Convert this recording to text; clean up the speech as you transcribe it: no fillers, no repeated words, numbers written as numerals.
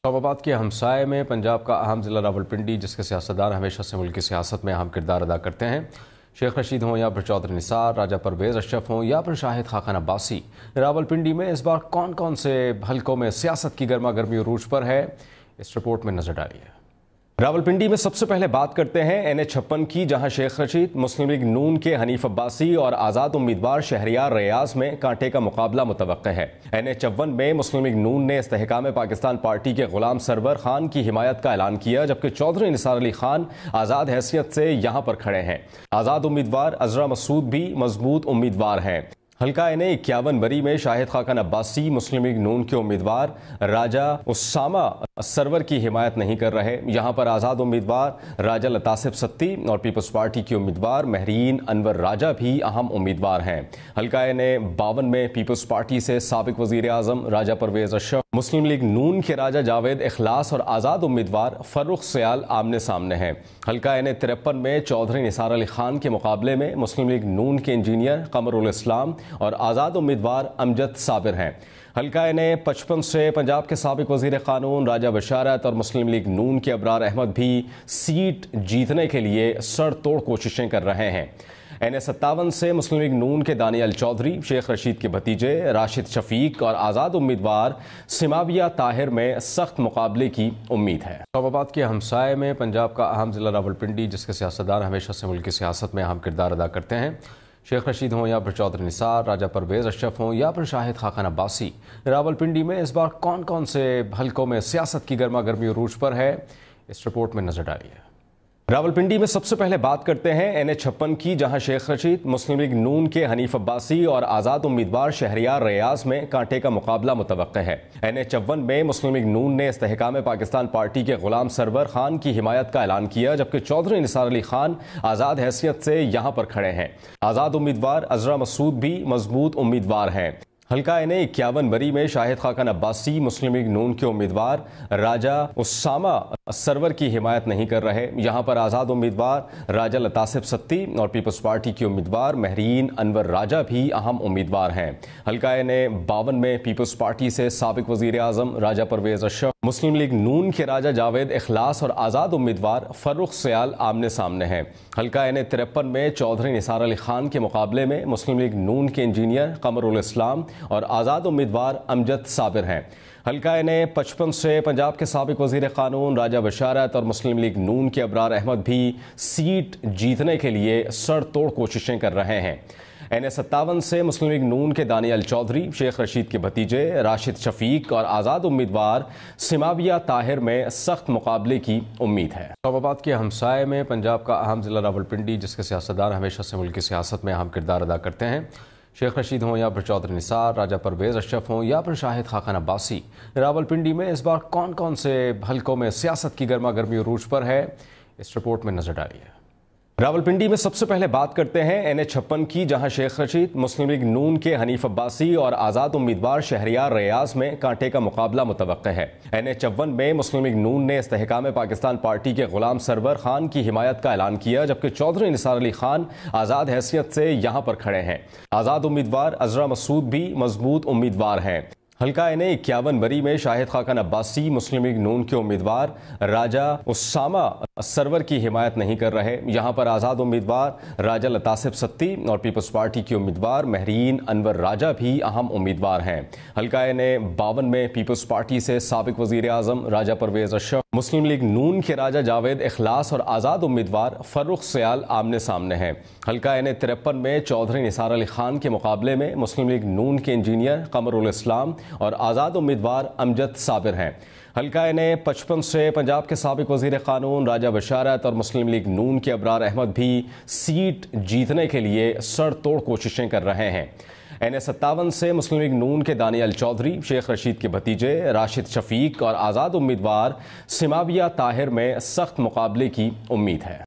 اسلام کے ہمسائے میں پنجاب کا اہم ضلع راولپنڈی، جس کے سیاستدان ہمیشہ سے ملک کی سیاست میں اہم کردار ادا کرتے ہیں۔ شیخ رشید ہوں یا پھر چودھری نثار، راجہ پرویز اشرف ہوں یا پھر شاہد خاقان عباسی، راولپنڈی میں اس بار کون کون سے حلقوں میں سیاست کی گرما گرمی عروج پر ہے، اس رپورٹ میں نظر ڈالیے۔ راولپنڈی میں سب سے پہلے بات کرتے ہیں این56 کی، جہاں شیخ رشید، مسلم لیگ نون کے حنیف عباسی اور آزاد امیدوار شہریار ریاض میں کانٹے کا مقابلہ متوقع ہے۔ این51 میں مسلم لیگ نون نے استحکام پاکستان پارٹی کے غلام سرور خان کی حمایت کا اعلان کیا، جبکہ چودھری نثار علی خان آزاد حیثیت سے یہاں پر کھڑے ہیں۔ آزاد امیدوار عذرا مسعود بھی مضبوط امیدوار ہیں۔ حلقہ این51 بری میں شاہد خاقان عباسی مسلم لیگ نون کے امیدوار راجہ اسامہ سرور کی حمایت نہیں کر رہے۔ یہاں پر آزاد امیدوار راجہ لطاسب ستی اور پیپلز پارٹی کی امیدوار مہرین انور راجہ بھی اہم امیدوار ہیں۔ حلقہ این52 میں پیپلز پارٹی سے سابق وزیر اعظم راجہ پرویز اشرف، مسلم لیگ نون کے راجہ جاوید اخلاص اور آزاد امیدوار فرخ سیال آمنے سامنے ہیں۔ حلقہ این53 میں چودھری نثار علی خان کے مقابلے میں مسلم لیگ نون کے انجینئر قمر الاسلام اور آزاد امیدوار امجد صابر ہیں۔ حلقہ این55 سے پنجاب کے سابق وزیر قانون راجہ بشارت اور مسلم لیگ نون کے ابرار احمد بھی سیٹ جیتنے کے لیے سر توڑ کوششیں کر رہے ہیں۔ این57 سے مسلم لیگ نون کے دانیال چودھری، شیخ رشید کے بھتیجے راشد شفیق اور آزاد امیدوار سماویہ طاہر میں سخت مقابلے کی امید ہے۔ اسلام آباد کے ہمسائے میں پنجاب کا اہم ضلع راولپنڈی، جس کے سیاستدان ہمیشہ سے ملک کی سیاست میں اہم کردار ادا کرتے ہیں۔ شیخ رشید ہوں یا پھر چودھری نثار، راجہ پرویز اشرف ہوں یا پھر شاہد خاقان عباسی، راولپنڈی میں اس بار کون کون سے حلقوں میں سیاست کی گرما گرمی عروج پر ہے، اس رپورٹ میں نظر ڈالیے۔ راولپنڈی میں سب سے پہلے بات کرتے ہیں این56 کی، جہاں شیخ رشید، مسلم لیگ نون کے حنیف عباسی اور آزاد امیدوار شہریار ریاض میں کانٹے کا مقابلہ متوقع ہے۔ این51 میں مسلم لیگ نون نے استحکام پاکستان پارٹی کے غلام سرور خان کی حمایت کا اعلان کیا، جبکہ چودھری نثار علی خان آزاد حیثیت سے یہاں پر کھڑے ہیں۔ آزاد امیدوار عذرا مسعود بھی مضبوط امیدوار ہیں۔ حلقہ این51 بری میں شاہد خاقان عباسی مسلم لیگ نون کے امیدوار راجہ اسامہ سرور کی حمایت نہیں کر رہے۔ یہاں پر آزاد امیدوار راجہ لطاسب ستی اور پیپلز پارٹی کی امیدوار مہرین انور راجہ بھی اہم امیدوار ہیں۔ حلقہ این52 میں پیپلز پارٹی سے سابق وزیر اعظم راجہ پرویز اشرف، مسلم لیگ نون کے راجہ جاوید اخلاص اور آزاد امیدوار فرخ سیال آمنے سامنے ہیں۔ حلقہ این53 میں چودھری نثار علی خان کے مقابلے میں مسلم لیگ نون کے انجینئر قمر الاسلام اور آزاد امیدوار امجد صابر ہیں۔ حلقہ این55 سے پنجاب کے سابق وزیر قانون راجہ بشارت اور مسلم لیگ نون کے ابرار احمد بھی سیٹ جیتنے کے لیے سر توڑ کوششیں کر رہے ہیں۔ این57 سے مسلم لیگ نون کے دانیال چودھری، شیخ رشید کے بھتیجے راشد شفیق اور آزاد امیدوار سماویہ طاہر میں سخت مقابلے کی امید ہے۔ اسلام آباد کے ہمسائے میں پنجاب کا اہم ضلع راولپنڈی، جس کے سیاستدان ہمیشہ سے ملک کی سیاست میں اہم کردار ادا کرتے ہیں۔ شیخ رشید ہوں یا پھر چودھری نثار، راجہ پرویز اشرف ہوں یا پھر شاہد خاقان عباسی، راولپنڈی میں اس بار کون کون سے حلقوں میں سیاست کی گرما گرمی عروج پر ہے، اس رپورٹ میں نظر ڈالیے۔ راولپنڈی میں سب سے پہلے بات کرتے ہیں این56 کی، جہاں شیخ رشید، مسلم لیگ نون کے حنیف عباسی اور آزاد امیدوار شہریار ریاض میں کانٹے کا مقابلہ متوقع ہے۔ این51 میں مسلم لیگ نون نے استحکام پاکستان پارٹی کے غلام سرور خان کی حمایت کا اعلان کیا، جبکہ چودھری نثار علی خان آزاد حیثیت سے یہاں پر کھڑے ہیں۔ آزاد امیدوار عذرا مسعود بھی مضبوط امیدوار ہیں۔ حلقہ این51 بری میں شاہد خاقان عباسی مسلم لیگ نون کے امیدوار راجہ اسامہ سرور کی حمایت نہیں کر رہے۔ یہاں پر آزاد امیدوار راجہ لطاسب ستی اور پیپلز پارٹی کی امیدوار مہرین انور راجہ بھی اہم امیدوار ہیں۔ حلقہ این52 میں پیپلز پارٹی سے سابق وزیر اعظم راجہ پرویز اشرف، مسلم لیگ نون کے راجہ جاوید اخلاص اور آزاد امیدوار فرخ سیال آمنے سامنے ہیں۔ حلقہ این53 میں چودھری نثار علی خان کے مقابلے میں مسلم لیگ نون کے انجینئر قمر الاسلام اور آزاد امیدوار امجد صابر ہیں۔ حلقہ این55 سے پنجاب کے سابق وزیر قانون راجہ بشارت اور مسلم لیگ نون کے ابرار احمد بھی سیٹ جیتنے کے لیے سر توڑ کوششیں کر رہے ہیں۔ این57 سے مسلم لیگ نون کے دانیال چودھری، شیخ رشید کے بھتیجے راشد شفیق اور آزاد امیدوار سماویہ طاہر میں سخت مقابلے کی امید ہے۔